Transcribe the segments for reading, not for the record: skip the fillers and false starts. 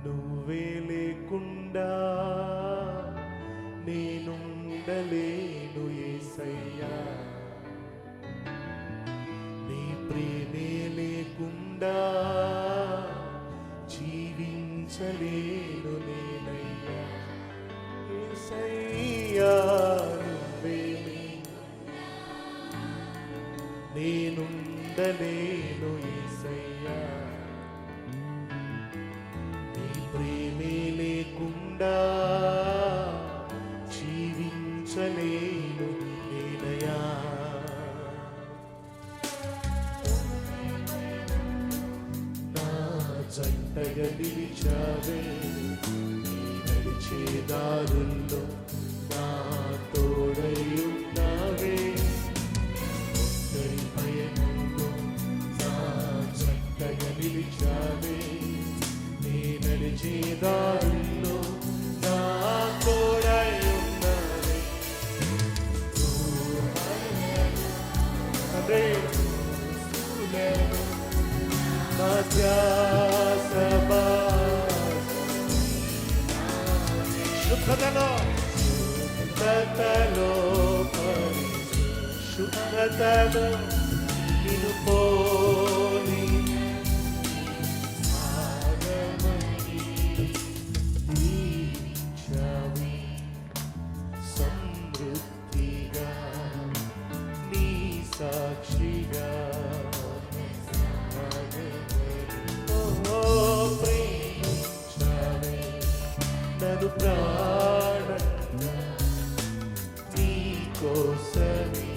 నువ్వే లేకుండా నేనుండలేను యేసయ్యా, నీ ప్రేమే లేకుండా జీవించలేను నేనయ్యా. యేసయ్యా నువ్వే నేనుండలేను యేసయ్యా, నీ ప్రేమే లేకుండా జీవించలేను నేనయ్యా. నా జంటగా నిలిచావే, నీ నడిచే దారుల్లో నా తోడై ఉన్నావే, ఒంటరి భయములో నా జంటగా నిలిచావే, నీ నడిచే దారుల్లో నా తోడై ఉన్నావే. అదే నా ధ్యాస శుద్ధతలో శుద్ధతలో నిన్ను పోలి సమృద్ధిగా నీ సాక్షిగా ప్రేమించాలి నన్ను ప్రాణంగా, నీ కోసమే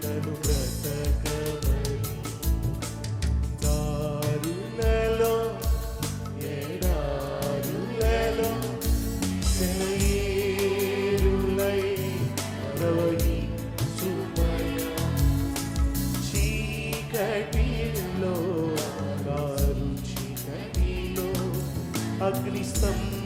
నన్ను బ్రతకమని. దారులలో ఎడారులలో సెలయేరులై ప్రవహించుమయ్యా, చీకటిలో కారు చీకటిలో అగ్నిస్తంభం